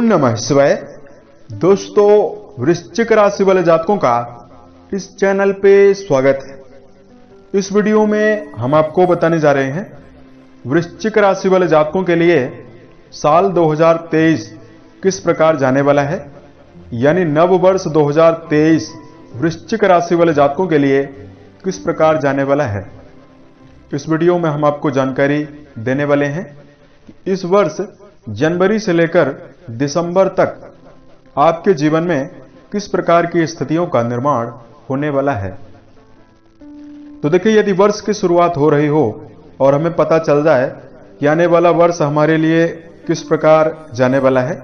नमः शिवाय। दोस्तों, वृश्चिक राशि वाले जातकों का इस चैनल पे स्वागत है। इस वीडियो में हम आपको बताने जा रहे हैं वृश्चिक राशि वाले जातकों के लिए साल 2023 किस प्रकार जाने वाला है, यानी नव वर्ष 2023 वृश्चिक राशि वाले जातकों के लिए किस प्रकार जाने वाला है। इस वीडियो में हम आपको जानकारी देने वाले हैं कि इस वर्ष जनवरी से लेकर दिसंबर तक आपके जीवन में किस प्रकार की स्थितियों का निर्माण होने वाला है। तो देखिए, यदि वर्ष की शुरुआत हो रही हो और हमें पता चल जाए कि आने वाला वर्ष हमारे लिए किस प्रकार जाने वाला है,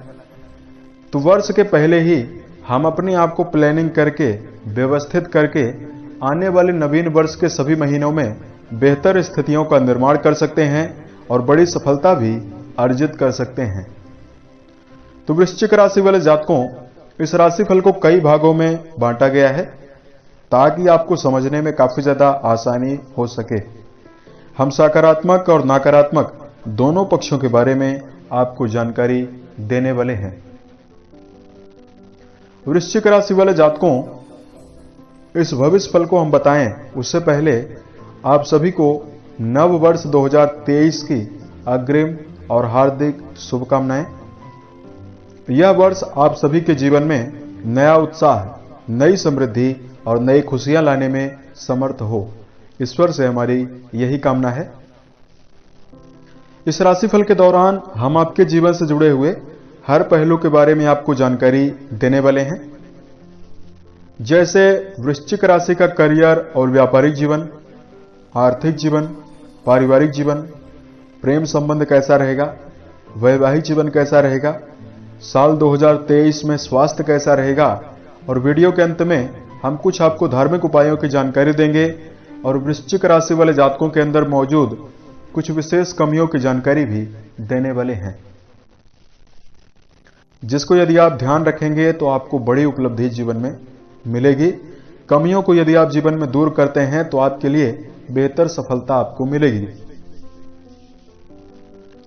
तो वर्ष के पहले ही हम अपने आप को प्लानिंग करके व्यवस्थित करके आने वाले नवीन वर्ष के सभी महीनों में बेहतर स्थितियों का निर्माण कर सकते हैं और बड़ी सफलता भी अर्जित कर सकते हैं। तो वृश्चिक राशि वाले जातकों, इस राशिफल को कई भागों में बांटा गया है ताकि आपको समझने में काफी ज्यादा आसानी हो सके। हम सकारात्मक और नकारात्मक दोनों पक्षों के बारे में आपको जानकारी देने वाले हैं। वृश्चिक राशि वाले जातकों, इस भविष्य फल को हम बताएं उससे पहले आप सभी को नव वर्ष 2023 की अग्रिम और हार्दिक शुभकामनाएं। यह वर्ष आप सभी के जीवन में नया उत्साह, नई समृद्धि और नई खुशियां लाने में समर्थ हो, ईश्वर से हमारी यही कामना है। इस राशिफल के दौरान हम आपके जीवन से जुड़े हुए हर पहलू के बारे में आपको जानकारी देने वाले हैं, जैसे वृश्चिक राशि का करियर और व्यापारिक जीवन, आर्थिक जीवन, पारिवारिक जीवन, प्रेम संबंध कैसा रहेगा, वैवाहिक जीवन कैसा रहेगा, साल 2023 में स्वास्थ्य कैसा रहेगा, और वीडियो के अंत में हम कुछ आपको धार्मिक उपायों की जानकारी देंगे और वृश्चिक राशि वाले जातकों के अंदर मौजूद कुछ विशेष कमियों की जानकारी भी देने वाले हैं, जिसको यदि आप ध्यान रखेंगे तो आपको बड़ी उपलब्धि जीवन में मिलेगी। कमियों को यदि आप जीवन में दूर करते हैं तो आपके लिए बेहतर सफलता आपको मिलेगी।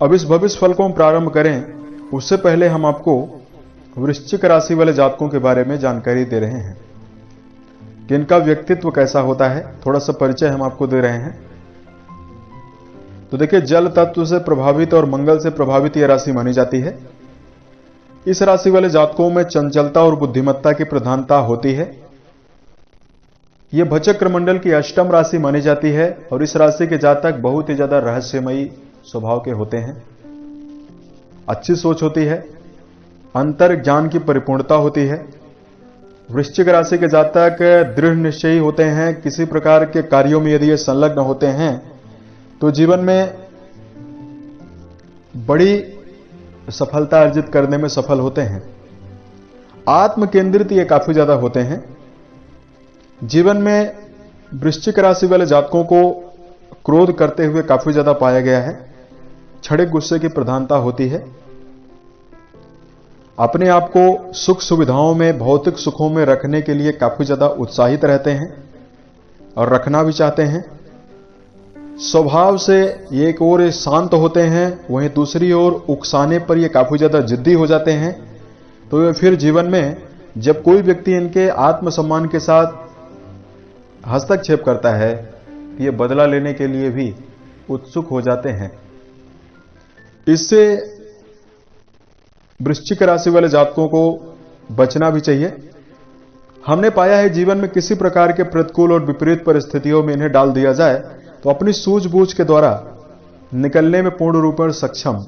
अब इस भविष्य फल को हम प्रारंभ करें उससे पहले हम आपको वृश्चिक राशि वाले जातकों के बारे में जानकारी दे रहे हैं कि इनका व्यक्तित्व कैसा होता है। थोड़ा सा परिचय हम आपको दे रहे हैं। तो देखिए, जल तत्व से प्रभावित और मंगल से प्रभावित यह राशि मानी जाती है। इस राशि वाले जातकों में चंचलता और बुद्धिमत्ता की प्रधानता होती है। यह भचक्र मंडल की अष्टम राशि मानी जाती है और इस राशि के जातक बहुत ही ज्यादा रहस्यमयी स्वभाव के होते हैं। अच्छी सोच होती है, अंतर ज्ञान की परिपूर्णता होती है। वृश्चिक राशि के जातक दृढ़ निश्चयी होते हैं। किसी प्रकार के कार्यों में यदि ये संलग्न होते हैं तो जीवन में बड़ी सफलता अर्जित करने में सफल होते हैं। आत्म केंद्रित ये काफी ज्यादा होते हैं। जीवन में वृश्चिक राशि वाले जातकों को क्रोध करते हुए काफी ज्यादा पाया गया है। क्षणिक गुस्से की प्रधानता होती है। अपने आप को सुख सुविधाओं में, भौतिक सुखों में रखने के लिए काफी ज्यादा उत्साहित रहते हैं और रखना भी चाहते हैं। स्वभाव से एक ओर शांत होते हैं, वहीं दूसरी ओर उकसाने पर ये काफी ज्यादा जिद्दी हो जाते हैं। तो ये फिर जीवन में जब कोई व्यक्ति इनके आत्मसम्मान के साथ हस्तक्षेप करता है, ये बदला लेने के लिए भी उत्सुक हो जाते हैं। इससे वृश्चिक राशि वाले जातकों को बचना भी चाहिए। हमने पाया है जीवन में किसी प्रकार के प्रतिकूल और विपरीत परिस्थितियों में इन्हें डाल दिया जाए तो अपनी सूझबूझ के द्वारा निकलने में पूर्ण रूप में सक्षम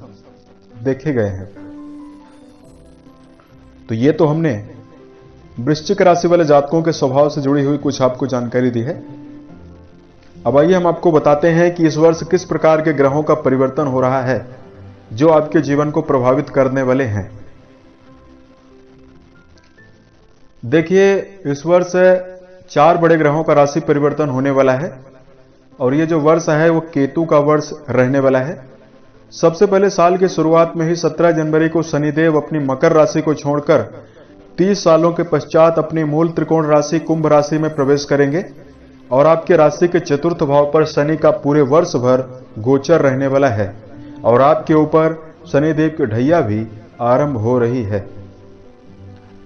देखे गए हैं। तो ये तो हमने वृश्चिक राशि वाले जातकों के स्वभाव से जुड़ी हुई कुछ आपको जानकारी दी है। अब आइए हम आपको बताते हैं कि इस वर्ष किस प्रकार के ग्रहों का परिवर्तन हो रहा है जो आपके जीवन को प्रभावित करने वाले हैं। देखिए, इस वर्ष 4 बड़े ग्रहों का राशि परिवर्तन होने वाला है और ये जो वर्ष है वो केतु का वर्ष रहने वाला है। सबसे पहले साल की शुरुआत में ही 17 जनवरी को शनिदेव अपनी मकर राशि को छोड़कर 30 सालों के पश्चात अपनी मूल त्रिकोण राशि कुंभ राशि में प्रवेश करेंगे और आपके राशि के चतुर्थ भाव पर शनि का पूरे वर्ष भर गोचर रहने वाला है और आपके ऊपर शनिदेव की ढैया भी आरंभ हो रही है।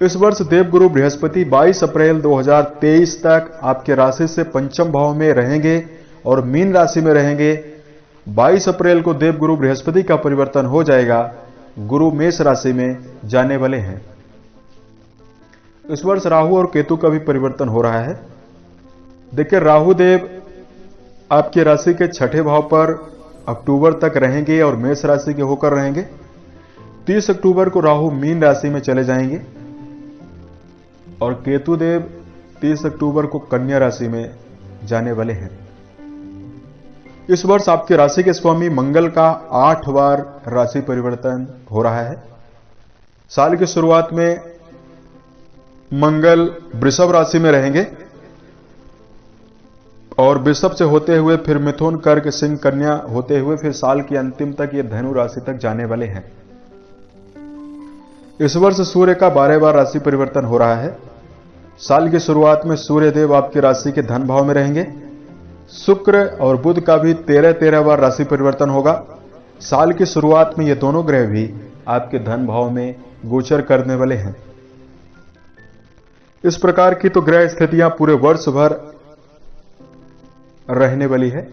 इस वर्ष देवगुरु बृहस्पति 22 अप्रैल 2023 तक आपके राशि से पंचम भाव में रहेंगे और मीन राशि में रहेंगे। 22 अप्रैल को देवगुरु बृहस्पति का परिवर्तन हो जाएगा, गुरु मेष राशि में जाने वाले हैं। इस वर्ष राहु और केतु का भी परिवर्तन हो रहा है। देखिए, राहु देव आपकी राशि के छठे भाव पर अक्टूबर तक रहेंगे और मेष राशि के होकर रहेंगे। 30 अक्टूबर को राहु मीन राशि में चले जाएंगे और केतु देव 30 अक्टूबर को कन्या राशि में जाने वाले हैं। इस वर्ष आपके राशि के स्वामी मंगल का 8 बार राशि परिवर्तन हो रहा है। साल की शुरुआत में मंगल वृषभ राशि में रहेंगे और वृषभ से होते हुए फिर मिथुन, कर्क, सिंह, कन्या होते हुए फिर साल के अंतिम तक ये धनु राशि तक जाने वाले हैं। इस वर्ष सूर्य का 12 बार राशि परिवर्तन हो रहा है। साल की शुरुआत में सूर्य देव आपकी राशि के धन भाव में रहेंगे। शुक्र और बुध का भी 13 बार राशि परिवर्तन होगा। साल की शुरुआत में ये दोनों ग्रह भी आपके धन भाव में गोचर करने वाले हैं। इस प्रकार की तो ग्रह स्थितियां पूरे वर्ष भर रहने वाली है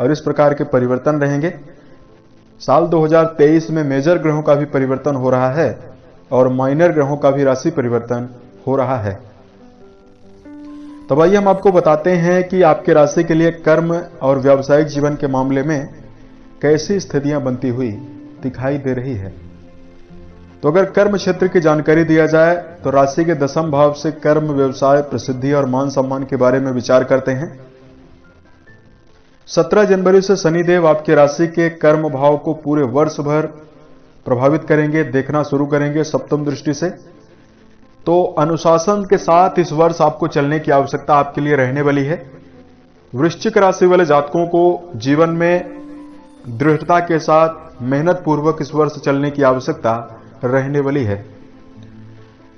और इस प्रकार के परिवर्तन रहेंगे। साल 2023 में मेजर ग्रहों का भी परिवर्तन हो रहा है और माइनर ग्रहों का भी राशि परिवर्तन हो रहा है। तो आइए हम आपको बताते हैं कि आपके राशि के लिए कर्म और व्यावसायिक जीवन के मामले में कैसी स्थितियां बनती हुई दिखाई दे रही है। तो अगर कर्म क्षेत्र की जानकारी दिया जाए तो राशि के 10वें भाव से कर्म, व्यवसाय, प्रसिद्धि और मान सम्मान के बारे में विचार करते हैं। 17 जनवरी से शनिदेव आपके राशि के कर्म भाव को पूरे वर्ष भर प्रभावित करेंगे, देखना शुरू करेंगे सप्तम दृष्टि से। तो अनुशासन के साथ इस वर्ष आपको चलने की आवश्यकता आपके लिए रहने वाली है। वृश्चिक राशि वाले जातकों को जीवन में दृढ़ता के साथ मेहनत पूर्वक इस वर्ष चलने की आवश्यकता रहने वाली है।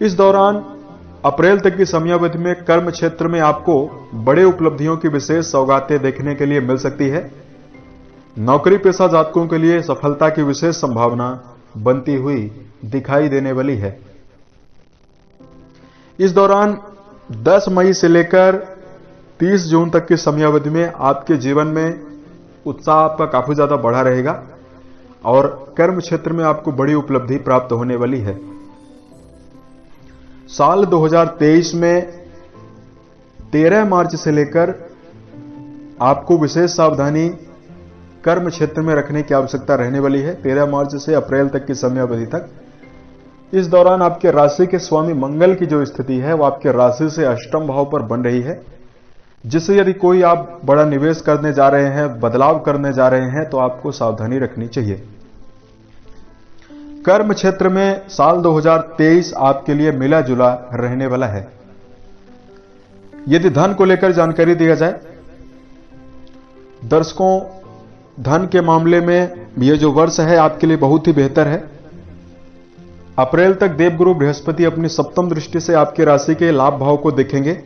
इस दौरान अप्रैल तक की समयावधि में कर्म क्षेत्र में आपको बड़े उपलब्धियों की विशेष सौगातें देखने के लिए मिल सकती है। नौकरी पेशा जातकों के लिए सफलता की विशेष संभावना बनती हुई दिखाई देने वाली है। इस दौरान 10 मई से लेकर 30 जून तक की समयावधि में आपके जीवन में उत्साह आपका काफी ज्यादा बढ़ा रहेगा और कर्म क्षेत्र में आपको बड़ी उपलब्धि प्राप्त होने वाली है। साल 2023 में 13 मार्च से लेकर आपको विशेष सावधानी कर्म क्षेत्र में रखने की आवश्यकता रहने वाली है। 13 मार्च से अप्रैल तक की समयावधि तक। इस दौरान आपके राशि के स्वामी मंगल की जो स्थिति है वो आपके राशि से अष्टम भाव पर बन रही है, जिससे यदि कोई आप बड़ा निवेश करने जा रहे हैं, बदलाव करने जा रहे हैं तो आपको सावधानी रखनी चाहिए। कर्म क्षेत्र में साल 2023 आपके लिए मिला जुला रहने वाला है। यदि धन को लेकर जानकारी दिया जाए, दर्शकों, धन के मामले में यह जो वर्ष है आपके लिए बहुत ही बेहतर है। अप्रैल तक देवगुरु बृहस्पति अपनी सप्तम दृष्टि से आपके राशि के लाभ भाव को देखेंगे।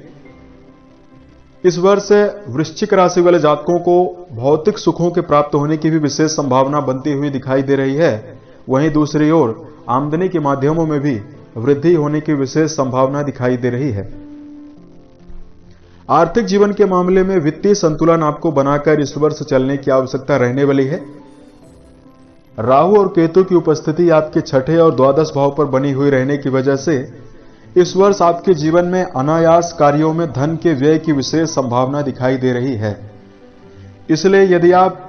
इस वर्ष वृश्चिक राशि वाले जातकों को भौतिक सुखों के प्राप्त होने की भी विशेष संभावना बनती हुई दिखाई दे रही है। वहीं दूसरी ओर आमदनी के माध्यमों में भी वृद्धि होने की विशेष संभावना दिखाई दे रही है। आर्थिक जीवन के मामले में वित्तीय संतुलन आपको बनाकर इस वर्ष चलने की आवश्यकता रहने वाली है। राहु और केतु की उपस्थिति आपके छठे और द्वादश भाव पर बनी हुई रहने की वजह से इस वर्ष आपके जीवन में अनायास कार्यों में धन के व्यय की विशेष संभावना दिखाई दे रही है। इसलिए यदि आप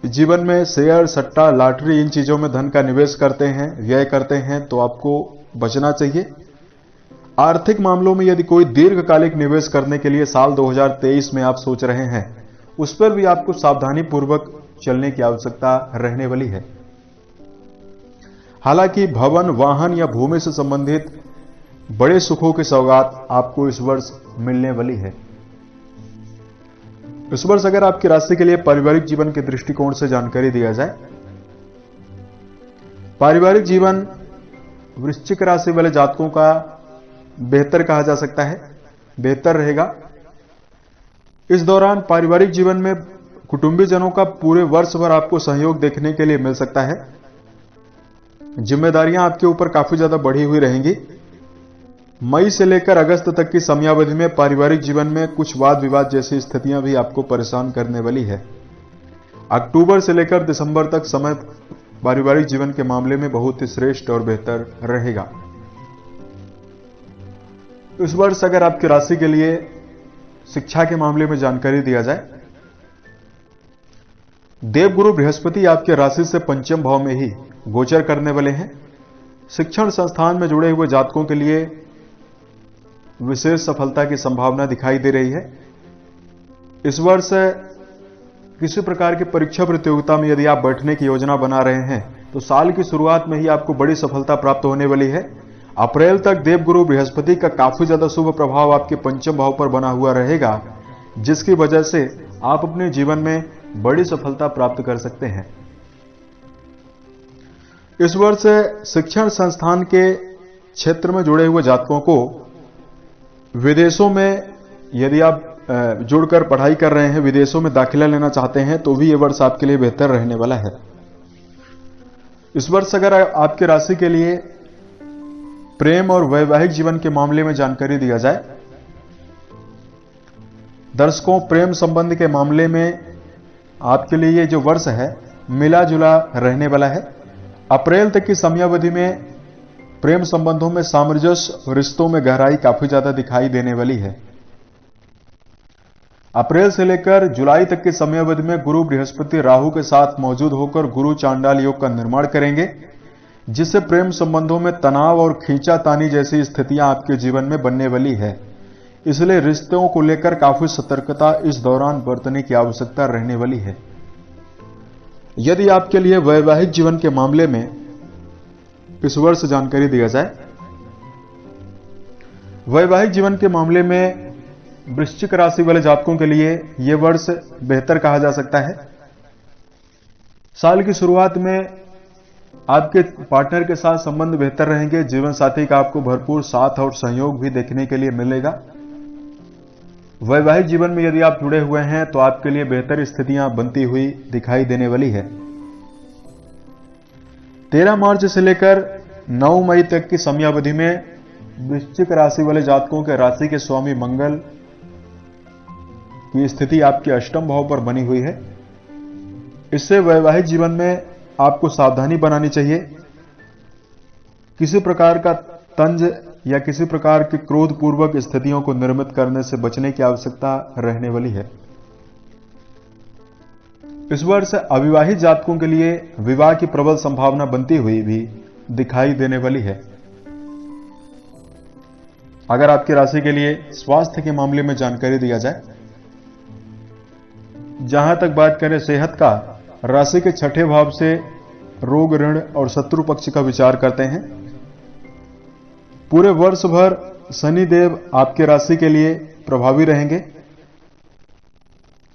जीवन में शेयर, सट्टा, लॉटरी इन चीजों में धन का निवेश करते हैं, व्यय करते हैं तो आपको बचना चाहिए। आर्थिक मामलों में यदि कोई दीर्घकालिक निवेश करने के लिए साल 2023 में आप सोच रहे हैं, उस पर भी आपको सावधानी पूर्वक चलने की आवश्यकता रहने वाली है। हालांकि भवन, वाहन या भूमि से संबंधित बड़े सुखों की सौगात आपको इस वर्ष मिलने वाली है। इस वर्ष अगर आपकी राशि के लिए पारिवारिक जीवन के दृष्टिकोण से जानकारी दिया जाए, पारिवारिक जीवन वृश्चिक राशि वाले जातकों का बेहतर कहा जा सकता है, बेहतर रहेगा। इस दौरान पारिवारिक जीवन में कुटुंबीजनों का पूरे वर्ष भर आपको सहयोग देखने के लिए मिल सकता है। जिम्मेदारियां आपके ऊपर काफी ज्यादा बढ़ी हुई रहेंगी। मई से लेकर अगस्त तक की समयावधि में पारिवारिक जीवन में कुछ वाद विवाद जैसी स्थितियां भी आपको परेशान करने वाली है। अक्टूबर से लेकर दिसंबर तक समय पारिवारिक जीवन के मामले में बहुत ही श्रेष्ठ और बेहतर रहेगा। इस वर्ष अगर आपकी राशि के लिए शिक्षा के मामले में जानकारी दिया जाए, देवगुरु बृहस्पति आपके राशि से पंचम भाव में ही गोचर करने वाले हैं। शिक्षण संस्थान में जुड़े हुए जातकों के लिए विशेष सफलता की संभावना दिखाई दे रही है। इस वर्ष किसी प्रकार की परीक्षा प्रतियोगिता में यदि आप बैठने की योजना बना रहे हैं तो साल की शुरुआत में ही आपको बड़ी सफलता प्राप्त होने वाली है। अप्रैल तक देवगुरु बृहस्पति का काफी ज्यादा शुभ प्रभाव आपके पंचम भाव पर बना हुआ रहेगा, जिसकी वजह से आप अपने जीवन में बड़ी सफलता प्राप्त कर सकते हैं। इस वर्ष शिक्षण संस्थान के क्षेत्र में जुड़े हुए जातकों को विदेशों में यदि आप जुड़कर पढ़ाई कर रहे हैं, विदेशों में दाखिला लेना चाहते हैं, तो भी यह वर्ष आपके लिए बेहतर रहने वाला है। इस वर्ष अगर आपके राशि के लिए प्रेम और वैवाहिक जीवन के मामले में जानकारी दिया जाए, दर्शकों, प्रेम संबंध के मामले में आपके लिए ये जो वर्ष है मिला जुला रहने वाला है। अप्रैल तक की समयावधि में प्रेम संबंधों में सामंजस्य, रिश्तों में गहराई काफी ज्यादा दिखाई देने वाली है। अप्रैल से लेकर जुलाई तक की समयावधि में गुरु बृहस्पति राहु के साथ मौजूद होकर गुरु चांडाल योग का निर्माण करेंगे, जिससे प्रेम संबंधों में तनाव और खींचातानी जैसी स्थितियां आपके जीवन में बनने वाली है। इसलिए रिश्तों को लेकर काफी सतर्कता इस दौरान बरतने की आवश्यकता रहने वाली है। यदि आपके लिए वैवाहिक जीवन के मामले में इस वर्ष जानकारी दिया जाए, वैवाहिक जीवन के मामले में वृश्चिक राशि वाले जातकों के लिए यह वर्ष बेहतर कहा जा सकता है। साल की शुरुआत में आपके पार्टनर के साथ संबंध बेहतर रहेंगे। जीवन साथी का आपको भरपूर साथ और सहयोग भी देखने के लिए मिलेगा। वैवाहिक जीवन में यदि आप जुड़े हुए हैं तो आपके लिए बेहतर स्थितियां बनती हुई दिखाई देने वाली है। 13 मार्च से लेकर 9 मई तक की समयावधि में वृश्चिक राशि वाले जातकों के राशि के स्वामी मंगल की स्थिति आपके अष्टम भाव पर बनी हुई है। इससे वैवाहिक जीवन में आपको सावधानी बनानी चाहिए। किसी प्रकार का तंज या किसी प्रकार की क्रोधपूर्वक स्थितियों को निर्मित करने से बचने की आवश्यकता रहने वाली है। इस वर्ष अविवाहित जातकों के लिए विवाह की प्रबल संभावना बनती हुई भी दिखाई देने वाली है। अगर आपकी राशि के लिए स्वास्थ्य के मामले में जानकारी दिया जाए, जहां तक बात करें सेहत का, राशि के छठे भाव से रोग, ऋण और शत्रु पक्ष का विचार करते हैं। पूरे वर्ष भर शनि देव आपके राशि के लिए प्रभावी रहेंगे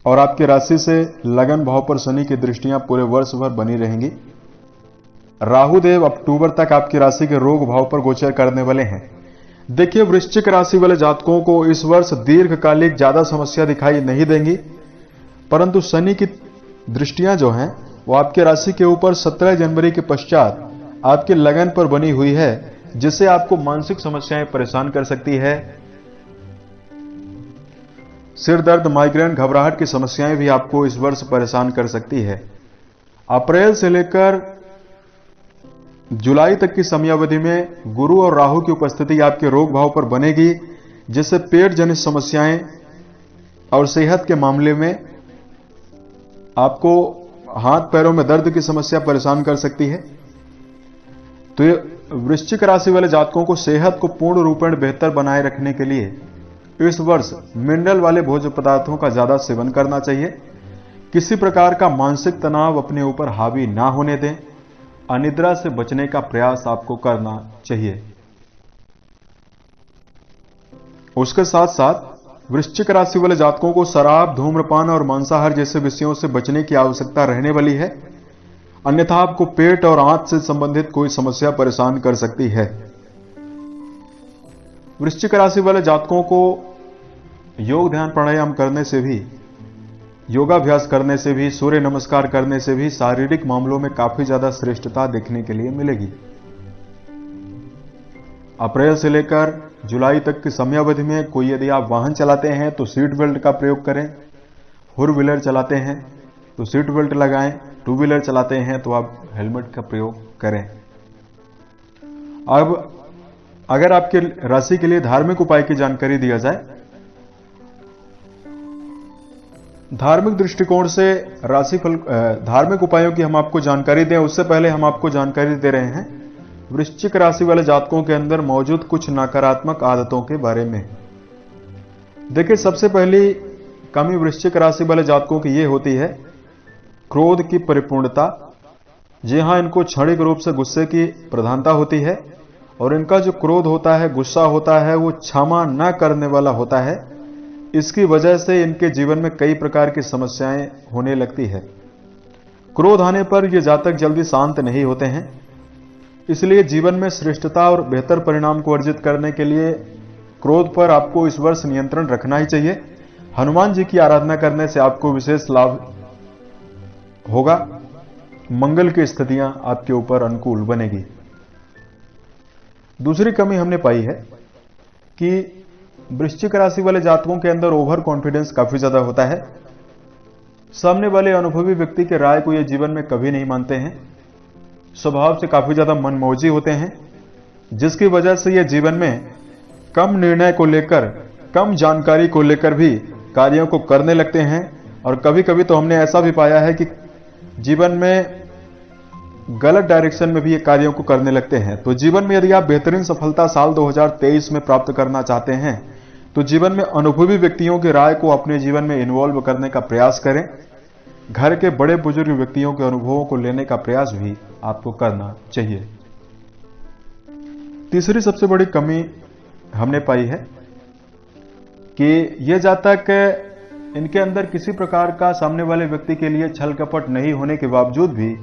और आपके राशि से लगन भाव पर शनि की दृष्टियां पूरे वर्ष भर बनी रहेंगी। राहु देव अक्टूबर तक आपकी राशि के रोग भाव पर गोचर करने वाले हैं। देखिए, वृश्चिक राशि वाले जातकों को इस वर्ष दीर्घकालिक ज्यादा समस्या दिखाई नहीं देंगी, परंतु शनि की दृष्टियां जो हैं वो आपके राशि के ऊपर 17 जनवरी के पश्चात आपके लगन पर बनी हुई है, जिससे आपको मानसिक समस्याएं परेशान कर सकती है। सिर दर्द, माइग्रेन, घबराहट की समस्याएं भी आपको इस वर्ष परेशान कर सकती है। अप्रैल से लेकर जुलाई तक की समयावधि में गुरु और राहु की उपस्थिति आपके रोग भाव पर बनेगी, जिससे पेट जनित समस्याएं और सेहत के मामले में आपको हाथ पैरों में दर्द की समस्या परेशान कर सकती है। तो ये वृश्चिक राशि वाले जातकों को सेहत को पूर्ण रूपेण बेहतर बनाए रखने के लिए इस वर्ष मिनरल वाले भोज्य पदार्थों का ज्यादा सेवन करना चाहिए। किसी प्रकार का मानसिक तनाव अपने ऊपर हावी ना होने दें। अनिद्रा से बचने का प्रयास आपको करना चाहिए। उसके साथ साथ वृश्चिक राशि वाले जातकों को शराब, धूम्रपान और मांसाहार जैसे विषयों से बचने की आवश्यकता रहने वाली है, अन्यथा आपको पेट और आंत से संबंधित कोई समस्या परेशान कर सकती है। वृश्चिक राशि वाले जातकों को योग, ध्यान, प्राणायाम करने से भी योगाभ्यास करने से भी, सूर्य नमस्कार करने से भी शारीरिक मामलों में काफी ज्यादा श्रेष्ठता देखने के लिए मिलेगी। अप्रैल से लेकर जुलाई तक की समयावधि में कोई यदि आप वाहन चलाते हैं तो सीट बेल्ट का प्रयोग करें, फोर व्हीलर चलाते हैं तो सीट बेल्ट लगाएं, टू व्हीलर चलाते हैं तो आप हेलमेट का प्रयोग करें। अब अगर आपके राशि के लिए धार्मिक उपाय की जानकारी दिया जाए, धार्मिक दृष्टिकोण से राशिफल धार्मिक उपायों की हम आपको जानकारी दें उससे पहले हम आपको जानकारी दे रहे हैं वृश्चिक राशि वाले जातकों के अंदर मौजूद कुछ नकारात्मक आदतों के बारे में। देखिए, सबसे पहली कमी वृश्चिक राशि वाले जातकों की यह होती है क्रोध की परिपूर्णता। जी हां, इनको क्षणिक रूप से गुस्से की प्रधानता होती है और इनका जो क्रोध होता है, गुस्सा होता है, वो क्षमा न करने वाला होता है। इसकी वजह से इनके जीवन में कई प्रकार की समस्याएं होने लगती है। क्रोध आने पर ये जातक जल्दी शांत नहीं होते हैं, इसलिए जीवन में श्रेष्ठता और बेहतर परिणाम को अर्जित करने के लिए क्रोध पर आपको इस वर्ष नियंत्रण रखना ही चाहिए। हनुमान जी की आराधना करने से आपको विशेष लाभ होगा। मंगल की स्थितियां आपके ऊपर अनुकूल बनेगी। दूसरी कमी हमने पाई है कि वृश्चिक राशि वाले जातकों के अंदर ओवर कॉन्फिडेंस काफी ज्यादा होता है। सामने वाले अनुभवी व्यक्ति के राय को ये जीवन में कभी नहीं मानते हैं। स्वभाव से काफी ज्यादा मनमौजी होते हैं, जिसकी वजह से ये जीवन में कम निर्णय को लेकर, कम जानकारी को लेकर भी कार्यों को करने लगते हैं। और कभी कभी तो हमने ऐसा भी पाया है कि जीवन में गलत डायरेक्शन में भी ये कार्यों को करने लगते हैं। तो जीवन में यदि आप बेहतरीन सफलता साल 2023 में प्राप्त करना चाहते हैं तो जीवन में अनुभवी व्यक्तियों की राय को अपने जीवन में इन्वॉल्व करने का प्रयास करें। घर के बड़े बुजुर्ग व्यक्तियों के अनुभवों को लेने का प्रयास भी आपको करना चाहिए। तीसरी सबसे बड़ी कमी हमने पाई है कि ये जातक, इनके अंदर किसी प्रकार का सामने वाले व्यक्ति के लिए छल कपट नहीं होने के बावजूद भी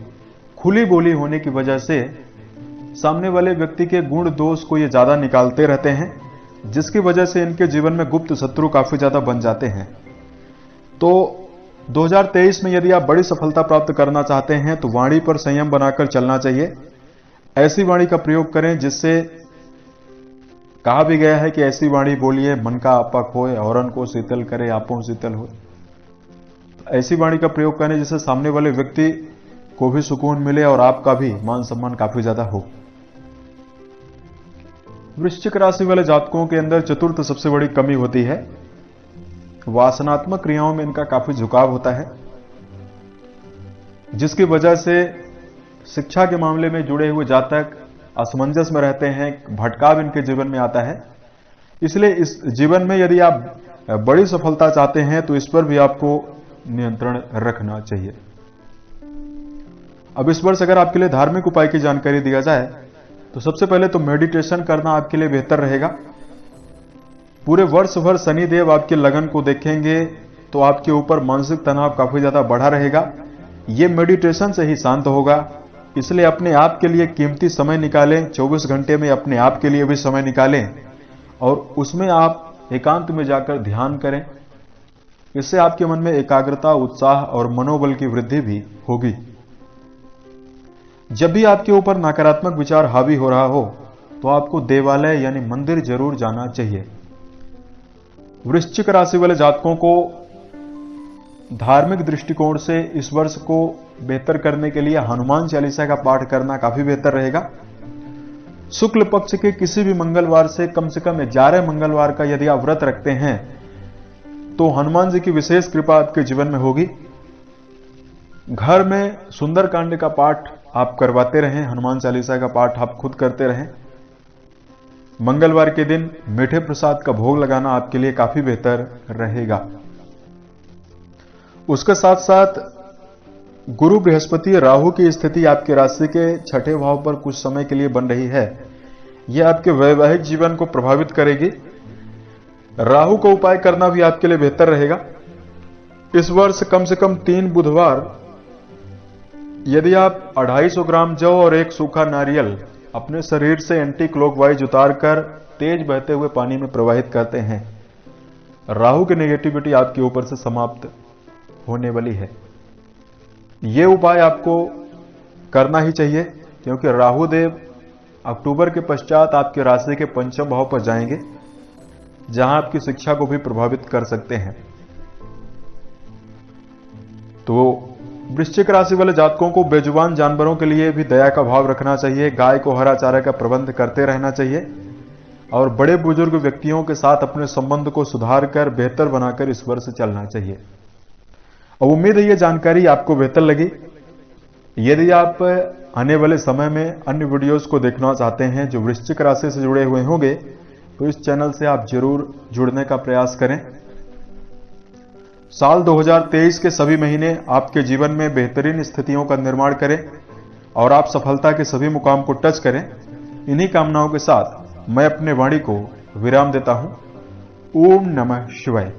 खुली बोली होने की वजह से सामने वाले व्यक्ति के गुण दोष को ये ज्यादा निकालते रहते हैं, जिसकी वजह से इनके जीवन में गुप्त शत्रु काफी ज्यादा बन जाते हैं। तो 2023 में यदि आप बड़ी सफलता प्राप्त करना चाहते हैं तो वाणी पर संयम बनाकर चलना चाहिए। ऐसी वाणी का प्रयोग करें जिससे, कहा भी गया है कि ऐसी वाणी बोलिए मन का आपा खोए, औरन को शीतल करे आपो शीतल हो। ऐसी वाणी का प्रयोग करें जिससे सामने वाले व्यक्ति को भी सुकून मिले और आपका भी मान सम्मान काफी ज्यादा हो। वृश्चिक राशि वाले जातकों के अंदर चतुर्थ सबसे बड़ी कमी होती है वासनात्मक क्रियाओं में इनका काफी झुकाव होता है, जिसकी वजह से शिक्षा के मामले में जुड़े हुए जातक असमंजस में रहते हैं, भटकाव इनके जीवन में आता है। इसलिए इस जीवन में यदि आप बड़ी सफलता चाहते हैं तो इस पर भी आपको नियंत्रण रखना चाहिए। अब इस वर्ष अगर आपके लिए धार्मिक उपाय की जानकारी दिया जाए तो सबसे पहले तो मेडिटेशन करना आपके लिए बेहतर रहेगा। पूरे वर्ष भर शनिदेव आपके लगन को देखेंगे तो आपके ऊपर मानसिक तनाव काफी ज्यादा बढ़ा रहेगा। यह मेडिटेशन से ही शांत होगा, इसलिए अपने आप के लिए कीमती समय निकालें। 24 घंटे में अपने आप के लिए भी समय निकालें और उसमें आप एकांत में जाकर ध्यान करें। इससे आपके मन में एकाग्रता, उत्साह और मनोबल की वृद्धि भी होगी। जब भी आपके ऊपर नकारात्मक विचार हावी हो रहा हो तो आपको देवालय यानी मंदिर जरूर जाना चाहिए। वृश्चिक राशि वाले जातकों को धार्मिक दृष्टिकोण से इस वर्ष को बेहतर करने के लिए हनुमान चालीसा का पाठ करना काफी बेहतर रहेगा। शुक्ल पक्ष के किसी भी मंगलवार से कम 11 मंगलवार का यदि आप व्रत रखते हैं तो हनुमान जी की विशेष कृपा आपके जीवन में होगी। घर में सुंदरकांड का पाठ आप करवाते रहें, हनुमान चालीसा का पाठ आप खुद करते रहें। मंगलवार के दिन मीठे प्रसाद का भोग लगाना आपके लिए काफी बेहतर रहेगा। उसके साथ साथ गुरु बृहस्पति राहु की स्थिति आपके राशि के 6ठे भाव पर कुछ समय के लिए बन रही है। यह आपके वैवाहिक जीवन को प्रभावित करेगी। राहु का उपाय करना भी आपके लिए बेहतर रहेगा। इस वर्ष कम से कम 3 बुधवार यदि आप 250 ग्राम जौ और 1 सूखा नारियल अपने शरीर से एंटी क्लॉकवाइज उतारकर तेज बहते हुए पानी में प्रवाहित करते हैं, राहु की नेगेटिविटी आपके ऊपर से समाप्त होने वाली है। ये उपाय आपको करना ही चाहिए, क्योंकि राहु देव अक्टूबर के पश्चात आपकी राशि के पंचम भाव पर जाएंगे, जहां आपकी शिक्षा को भी प्रभावित कर सकते हैं। तो वृश्चिक राशि वाले जातकों को बेजुबान जानवरों के लिए भी दया का भाव रखना चाहिए। गाय को हरा चारा का प्रबंध करते रहना चाहिए और बड़े बुजुर्ग व्यक्तियों के साथ अपने संबंध को सुधार कर बेहतर बनाकर इस वर्ष चलना चाहिए। अब उम्मीद है ये जानकारी आपको बेहतर लगी। यदि आप आने वाले समय में अन्य वीडियोस को देखना चाहते हैं जो वृश्चिक राशि से जुड़े हुए होंगे, तो इस चैनल से आप जरूर जुड़ने का प्रयास करें। साल 2023 के सभी महीने आपके जीवन में बेहतरीन स्थितियों का निर्माण करें और आप सफलता के सभी मुकाम को टच करें। इन्हीं कामनाओं के साथ मैं अपने वाणी को विराम देता हूं। ओम नमः शिवाय।